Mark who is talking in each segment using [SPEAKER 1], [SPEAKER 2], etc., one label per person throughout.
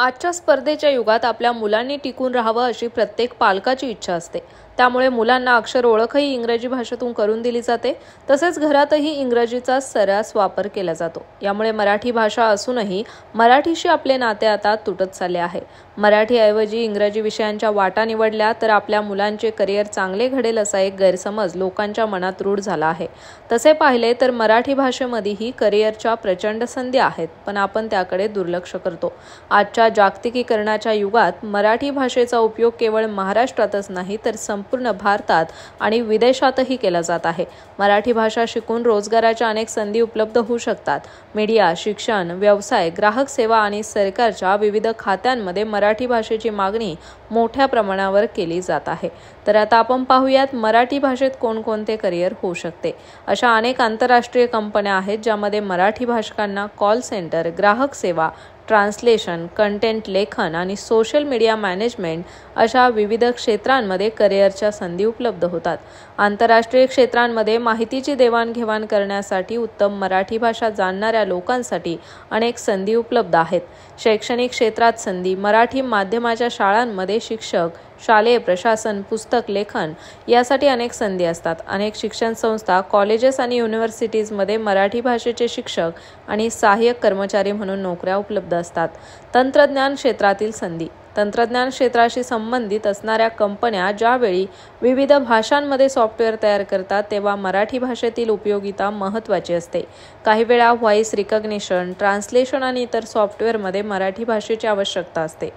[SPEAKER 1] आजच्या स्पर्धेच्या युगात आपल्या मुलांनी टिकून राहावं अशी प्रत्येक पालकाची इच्छा असते। त्यामुळे मुलांना अक्षर ओळखही इंग्रजी भाषेतून करून दिली जाते। तसेच घरातही इंग्रजीचा सर्रास वापर केला जातो। यामुळे मराठी भाषा असूनही मराठीशी आपले नाते आता तुटत चालले आहे। मराठीऐवजी इंग्रजी विषयांच्या वाटा निवडल्या तर आपल्या मुलांचे करिअर चांगले घडेल असा एक गैरसमज लोकांच्या मनात रूढ झाला आहे। तसे पाहिले तर मराठी भाषेमध्येही करिअरच्या प्रचंड संधी आहेत, पण आपण त्याकडे दुर्लक्ष करतो। आजच्या जागतिकीकरणाच्या युगात मराठी भाषेचा उपयोग केवळ महाराष्ट्रातच नाही तर संपूर्ण भारतात आणि विदेशातही केला जात आहे। मराठी भाषा शिकून रोजगाराच्या अनेक संधी उपलब्ध होऊ शकतात। मीडिया, शिक्षण, व्यवसाय, ग्राहक सेवा आणि सरकारच्या विविध खात्यांमध्ये मराठी भाषेची मागणी मोठ्या प्रमाणावर केली जात आहे। तर आता आपण पाहूयात मराठी भाषेत कोणकोणते करिअर होऊ शकते। अशा अनेक आंतरराष्ट्रीय कंपन्या आहेत ज्यामध्ये मराठी भाषिकांना कॉल सेंटर, ग्राहक सेवा, ट्रान्सलेशन, कंटेंट लेखन आणि सोशल मीडिया मॅनेजमेंट अशा विविध क्षेत्रांमध्ये करिअरच्या संधी उपलब्ध होतात। आंतरराष्ट्रीय क्षेत्रांमध्ये माहितीची देवाणघेवाण करण्यासाठी उत्तम मराठी भाषा जाणणाऱ्या लोकांसाठी अनेक संधी उपलब्ध आहेत। शैक्षणिक क्षेत्रात संधी, मराठी माध्यमाच्या शाळांमध्ये शिक्षक, शालेय प्रशासन, पुस्तक लेखन यासाठी अनेक संधी असतात। अनेक शिक्षण संस्था, कॉलेजेस आणि युनिव्हर्सिटीजमध्ये मराठी भाषेचे शिक्षक आणि सहाय्यक कर्मचारी म्हणून नोकऱ्या उपलब्ध असतात। तंत्रज्ञान क्षेत्रातील संधी, तंत्रज्ञान क्षेत्राशी संबंधित असणाऱ्या कंपन्या ज्यावेळी विविध भाषांमध्ये सॉफ्टवेअर तयार करतात तेव्हा मराठी भाषेतील उपयोगिता महत्त्वाची असते। काही वेळा व्हॉइस रिकग्निशन, ट्रान्सलेशन आणि इतर सॉफ्टवेअरमध्ये मराठी भाषेची आवश्यकता असते।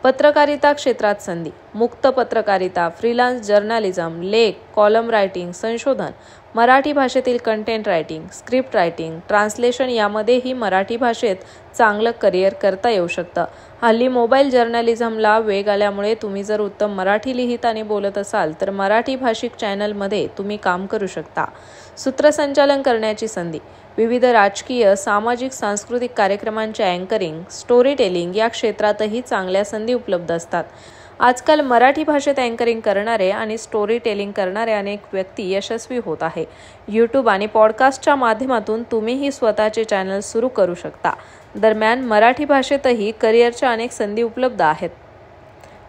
[SPEAKER 1] पत्रकारिता क्षेत्रात संधी, मुक्त पत्रकारिता, फ्रीलान्स जर्नलिझम, लेख, कॉलम रायटिंग, संशोधन, मराठी भाषेतील content writing, script writing, translation यामध्येही मराठी भाषेत चांगलं करिअर करता येऊ शकतं। हल्ली मोबाईल जर्नलिझमला वेग आल्यामुळे तुम्ही जर उत्तम मराठी लिहित आणि बोलत असाल तर मराठी भाषिक चॅनलमध्ये तुम्ही काम करू शकता। सूत्रसंचालन करण्याची संधी, विविध राजकीय, सामाजिक, सांस्कृतिक कार्यक्रमांचे अँकरिंग, स्टोरी टेलिंग या क्षेत्रातही चांगल्या संधी उपलब्ध असतात। आजकाल मराठी भाषेत अँकरिंग करणारे आणि स्टोरी टेलिंग करणारे अनेक व्यक्ती यशस्वी होत आहे। यूट्यूब आणि पॉडकास्टच्या माध्यमातून तुम्हीही स्वतःचे चॅनल सुरू करू शकता। दरम्यान मराठी भाषेतही करिअरच्या अनेक संधी उपलब्ध आहेत।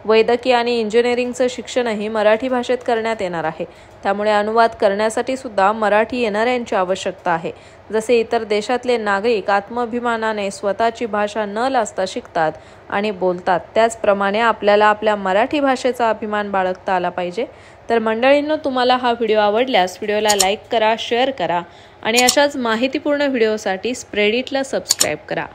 [SPEAKER 1] वैद्यकीय आणि इंजिनिअरिंगचं शिक्षणही मराठी भाषेत करण्यात येणार आहे। त्यामुळे अनुवाद करण्यासाठी सुद्धा मराठी येणाऱ्यांची आवश्यकता आहे। जसे इतर देशातले नागरिक आत्माभिमानाने स्वतःची भाषा न लाजता शिकतात आणि बोलतात, त्याचप्रमाणे आपल्याला आपल्या मराठी भाषेचा अभिमान बाळगता आला पाहिजे। तर मंडळींनो, तुम्हाला हा व्हिडिओ आवडल्यास व्हिडिओला लाईक करा, शेअर करा आणि अशाच माहितीपूर्ण व्हिडिओसाठी स्प्रेड इटला सबस्क्राईब करा।